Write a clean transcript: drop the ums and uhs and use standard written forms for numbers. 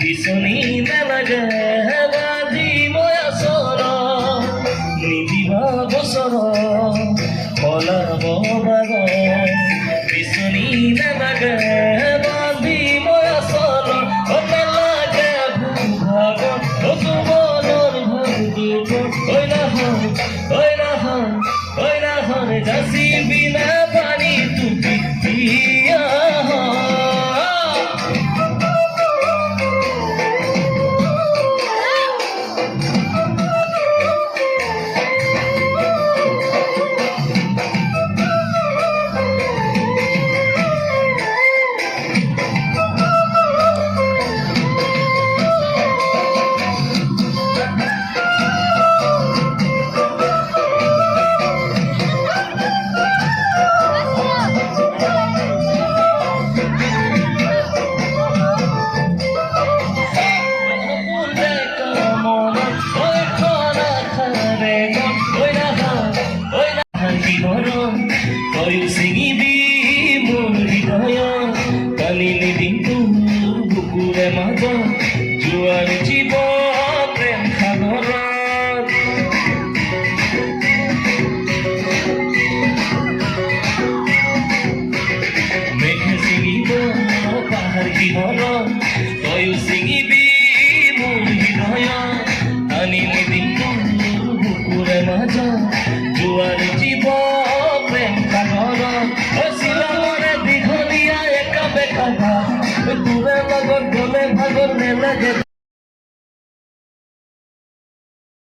বিচনী নালাগে বাজি মই আচৰ নিদিবা বছৰ পলাব বাগ বিচনী নালাগে বাজি মই আচৰ নালাগে ভূভাগ মনৰ ভাগ ঐ নাহৰ যাচি বিনা পানী টুপি দিয়া Oy, singing di, mon hidayah.